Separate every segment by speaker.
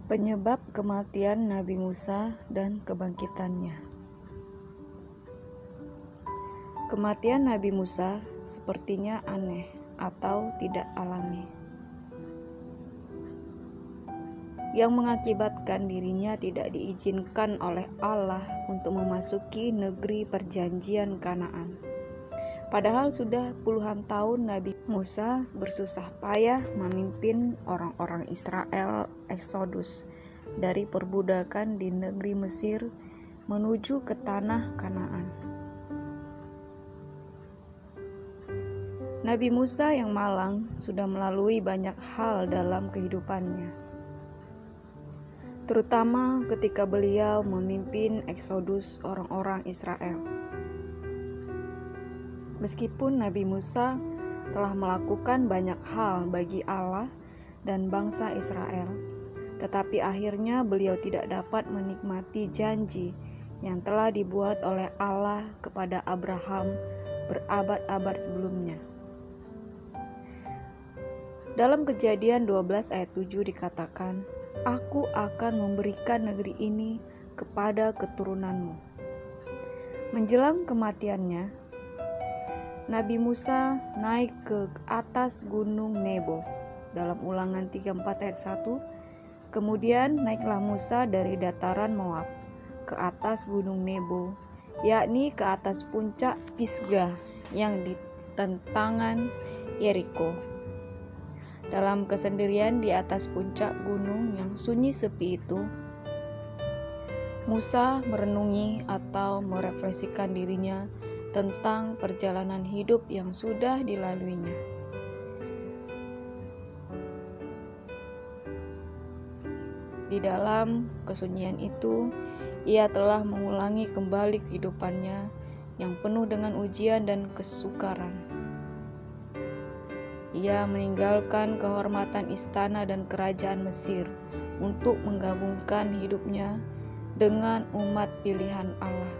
Speaker 1: Penyebab kematian Nabi Musa dan kebangkitannya. Kematian Nabi Musa sepertinya aneh atau tidak alami, yang mengakibatkan dirinya tidak diizinkan oleh Allah untuk memasuki negeri perjanjian Kanaan. Padahal sudah puluhan tahun Nabi Musa bersusah payah memimpin orang-orang Israel eksodus dari perbudakan di negeri Mesir menuju ke tanah Kanaan. Nabi Musa yang malang sudah melalui banyak hal dalam kehidupannya, terutama ketika beliau memimpin eksodus orang-orang Israel. Meskipun Nabi Musa telah melakukan banyak hal bagi Allah dan bangsa Israel, tetapi akhirnya beliau tidak dapat menikmati janji yang telah dibuat oleh Allah kepada Abraham berabad-abad sebelumnya. Dalam Kejadian 12 ayat 7 dikatakan, "Aku akan memberikan negeri ini kepada keturunanmu." Menjelang kematiannya, Nabi Musa naik ke atas gunung Nebo dalam Ulangan 34 ayat 1. Kemudian naiklah Musa dari dataran Moab ke atas gunung Nebo, yakni ke atas puncak Pisgah yang di tentangan Yeriko. Dalam kesendirian di atas puncak gunung yang sunyi sepi itu, Musa merenungi atau merefleksikan dirinya tentang perjalanan hidup yang sudah dilaluinya. Di dalam kesunyian itu, ia telah mengulangi kembali kehidupannya yang penuh dengan ujian dan kesukaran. Ia meninggalkan kehormatan istana dan kerajaan Mesir untuk menggabungkan hidupnya dengan umat pilihan Allah.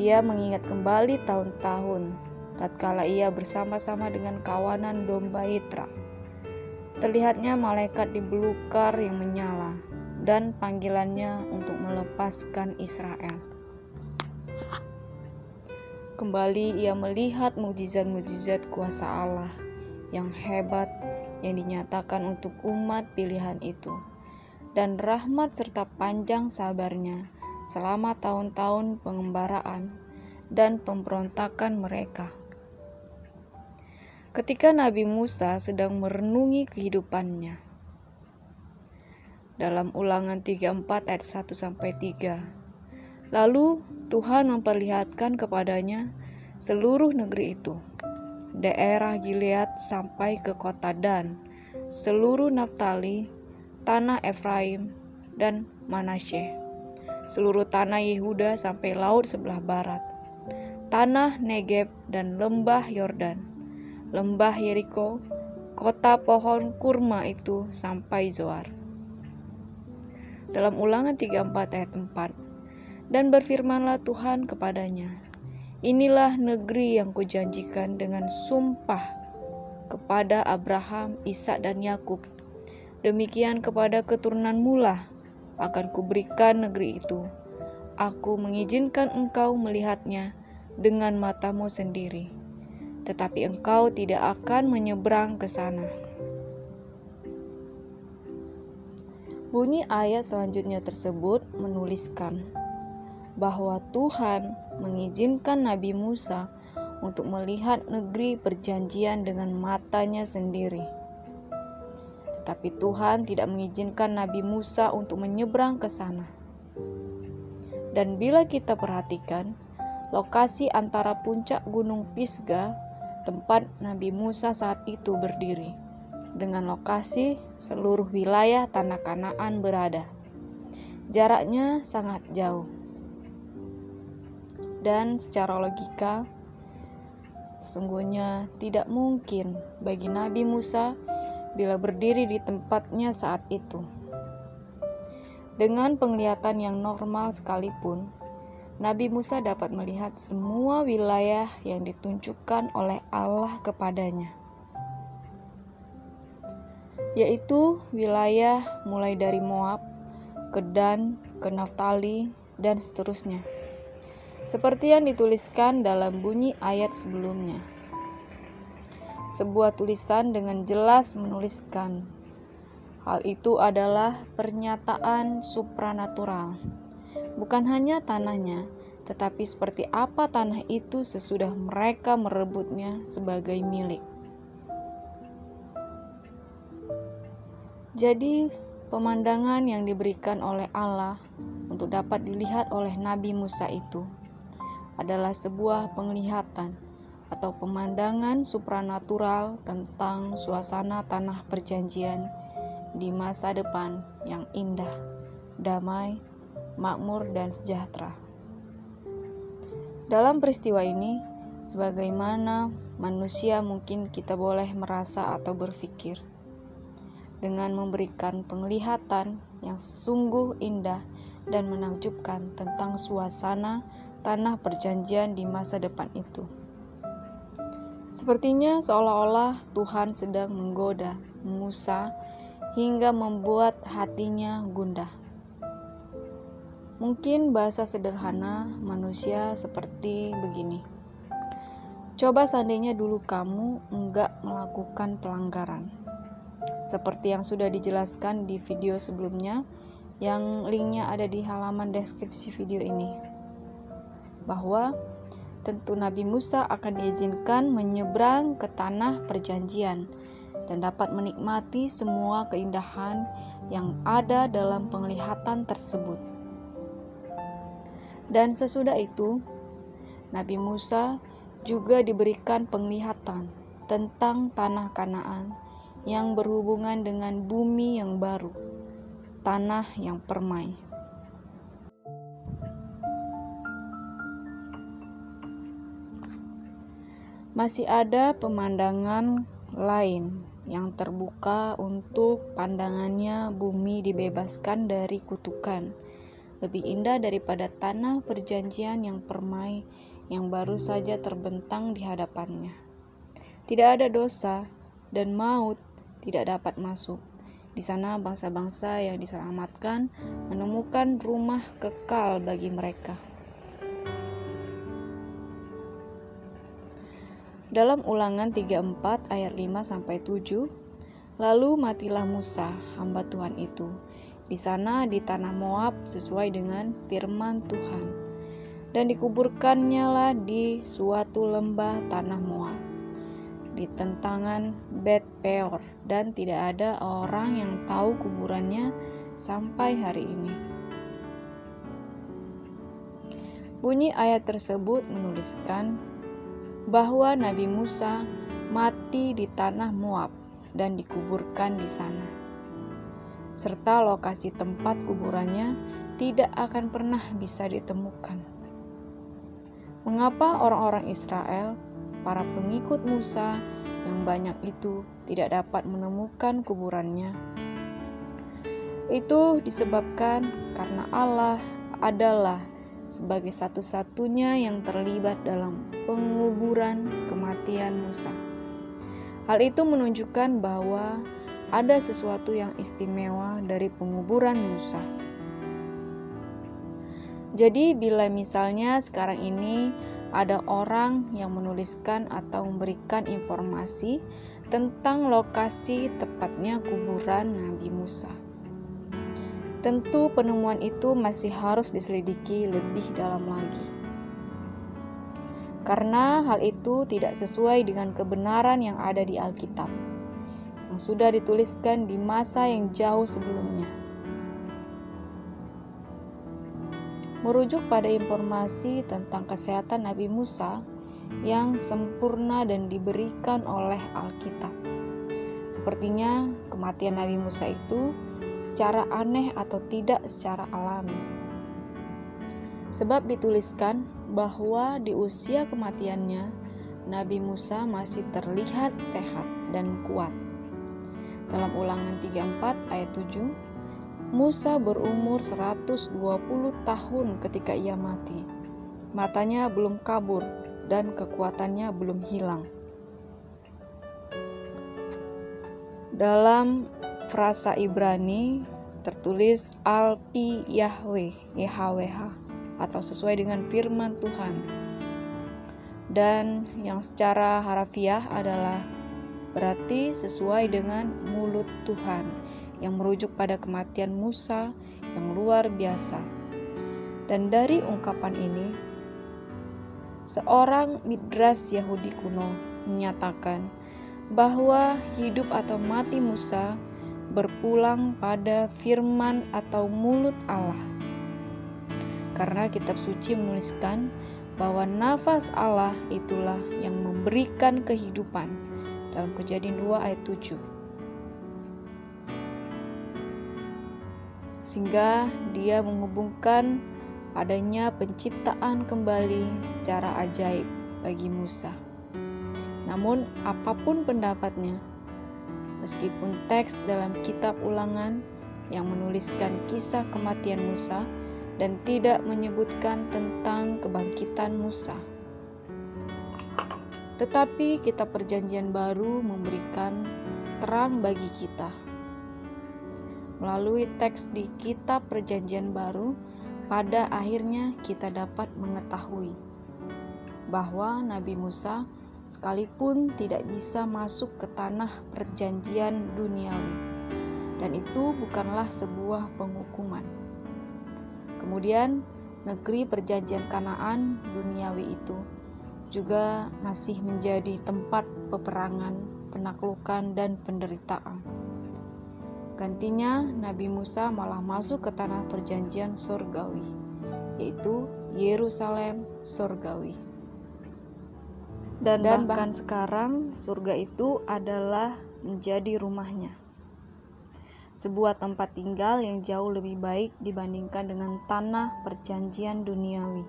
Speaker 1: Ia mengingat kembali tahun-tahun tatkala ia bersama-sama dengan kawanan domba Yitra. Terlihatnya malaikat di belukar yang menyala dan panggilannya untuk melepaskan Israel. Kembali ia melihat mukjizat-mukjizat kuasa Allah yang hebat yang dinyatakan untuk umat pilihan itu, dan rahmat serta panjang sabarnya selama tahun-tahun pengembaraan dan pemberontakan mereka. Ketika Nabi Musa sedang merenungi kehidupannya, dalam Ulangan 34 ayat 1-3, lalu Tuhan memperlihatkan kepadanya seluruh negeri itu, daerah Gilead sampai ke kota Dan, seluruh Naftali, tanah Efraim dan Manasye, seluruh tanah Yehuda sampai laut sebelah barat, tanah Negeb dan lembah Yordan, lembah Yeriko, kota pohon kurma itu sampai Zoar. Dalam Ulangan 34 ayat 4, dan berfirmanlah Tuhan kepadanya, "Inilah negeri yang kujanjikan dengan sumpah kepada Abraham, Ishak dan Yakub. Demikian kepada keturunanmu lah akan kuberikan negeri itu. Aku mengizinkan engkau melihatnya dengan matamu sendiri, tetapi engkau tidak akan menyeberang ke sana." Bunyi ayat selanjutnya tersebut menuliskan bahwa Tuhan mengizinkan Nabi Musa untuk melihat negeri perjanjian dengan matanya sendiri. Tetapi Tuhan tidak mengizinkan Nabi Musa untuk menyeberang ke sana. Dan bila kita perhatikan, lokasi antara puncak gunung Pisgah, tempat Nabi Musa saat itu berdiri, dengan lokasi seluruh wilayah tanah Kanaan berada, jaraknya sangat jauh. Dan secara logika, sesungguhnya tidak mungkin bagi Nabi Musa bila berdiri di tempatnya saat itu. Dengan penglihatan yang normal sekalipun, Nabi Musa dapat melihat semua wilayah yang ditunjukkan oleh Allah kepadanya. yaitu wilayah mulai dari Moab, ke Dan, ke Naftali, dan seterusnya. Seperti yang dituliskan dalam bunyi ayat sebelumnya. Sebuah tulisan dengan jelas menuliskan, hal itu adalah pernyataan supranatural. Bukan hanya tanahnya, tetapi seperti apa tanah itu sesudah mereka merebutnya sebagai milik. Jadi, pemandangan yang diberikan oleh Allah untuk dapat dilihat oleh Nabi Musa itu adalah sebuah penglihatan atau pemandangan supranatural tentang suasana tanah perjanjian di masa depan yang indah, damai, makmur, dan sejahtera. Dalam peristiwa ini, sebagaimana manusia mungkin kita boleh merasa atau berpikir, dengan memberikan penglihatan yang sungguh indah dan menakjubkan tentang suasana tanah perjanjian di masa depan itu. Sepertinya seolah-olah Tuhan sedang menggoda Musa hingga membuat hatinya gundah. Mungkin bahasa sederhana manusia seperti begini. Coba seandainya dulu kamu enggak melakukan pelanggaran. Seperti yang sudah dijelaskan di video sebelumnya, yang linknya ada di halaman deskripsi video ini. Bahwa tentu Nabi Musa akan diizinkan menyeberang ke tanah perjanjian dan dapat menikmati semua keindahan yang ada dalam penglihatan tersebut. Dan sesudah itu, Nabi Musa juga diberikan penglihatan tentang tanah Kanaan yang berhubungan dengan bumi yang baru, tanah yang permai. Masih ada pemandangan lain yang terbuka untuk pandangannya. Bumi dibebaskan dari kutukan, lebih indah daripada tanah perjanjian yang permai yang baru saja terbentang di hadapannya. Tidak ada dosa dan maut tidak dapat masuk. Di sana bangsa-bangsa yang diselamatkan menemukan rumah kekal bagi mereka. Dalam Ulangan 34 ayat 5-7, lalu matilah Musa, hamba Tuhan itu, di sana di tanah Moab sesuai dengan firman Tuhan, dan dikuburkannya lah di suatu lembah tanah Moab, di tentangan Bet Peor, dan tidak ada orang yang tahu kuburannya sampai hari ini. Bunyi ayat tersebut menuliskan bahwa Nabi Musa mati di tanah Moab dan dikuburkan di sana, serta lokasi tempat kuburannya tidak akan pernah bisa ditemukan. Mengapa orang-orang Israel, para pengikut Musa yang banyak itu, tidak dapat menemukan kuburannya? Itu disebabkan karena Allah adalah sebagai satu-satunya yang terlibat dalam penguburan kematian Musa. Hal itu menunjukkan bahwa ada sesuatu yang istimewa dari penguburan Musa. Jadi bila misalnya sekarang ini ada orang yang menuliskan atau memberikan informasi tentang lokasi tepatnya kuburan Nabi Musa, tentu penemuan itu masih harus diselidiki lebih dalam lagi. Karena hal itu tidak sesuai dengan kebenaran yang ada di Alkitab, yang sudah dituliskan di masa yang jauh sebelumnya. Merujuk pada informasi tentang kesehatan Nabi Musa yang sempurna dan diberikan oleh Alkitab. Sepertinya kematian Nabi Musa itu secara aneh atau tidak secara alami. Sebab dituliskan bahwa di usia kematiannya Nabi Musa masih terlihat sehat dan kuat. Dalam Ulangan 34 ayat 7, Musa berumur 120 tahun ketika ia mati. Matanya belum kabur dan kekuatannya belum hilang. Dalam frasa Ibrani tertulis Al-Pi Yahweh, YHWH, atau sesuai dengan firman Tuhan. Dan yang secara harafiah adalah berarti sesuai dengan mulut Tuhan, yang merujuk pada kematian Musa yang luar biasa. Dan dari ungkapan ini, seorang Midras Yahudi kuno menyatakan bahwa hidup atau mati Musa berpulang pada firman atau mulut Allah. Karena kitab suci menuliskan bahwa nafas Allah itulah yang memberikan kehidupan dalam Kejadian 2 ayat 7. Sehingga dia menghubungkan adanya penciptaan kembali secara ajaib bagi Musa. Namun apapun pendapatnya, meskipun teks dalam kitab Ulangan yang menuliskan kisah kematian Musa dan tidak menyebutkan tentang kebangkitan Musa, tetapi kitab Perjanjian Baru memberikan terang bagi kita. Melalui teks di kitab Perjanjian Baru, pada akhirnya kita dapat mengetahui bahwa Nabi Musa sekalipun tidak bisa masuk ke tanah perjanjian duniawi, dan itu bukanlah sebuah penghukuman. Kemudian negeri perjanjian Kanaan duniawi itu juga masih menjadi tempat peperangan, penaklukan, dan penderitaan. Gantinya Nabi Musa malah masuk ke tanah perjanjian surgawi, yaitu Yerusalem surgawi. Dan bahkan sekarang surga itu adalah menjadi rumahnya, sebuah tempat tinggal yang jauh lebih baik dibandingkan dengan tanah perjanjian duniawi.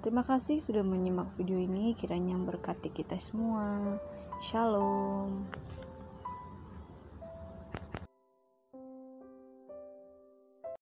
Speaker 1: Terima kasih sudah menyimak video ini, kiranya memberkati kita semua. Shalom.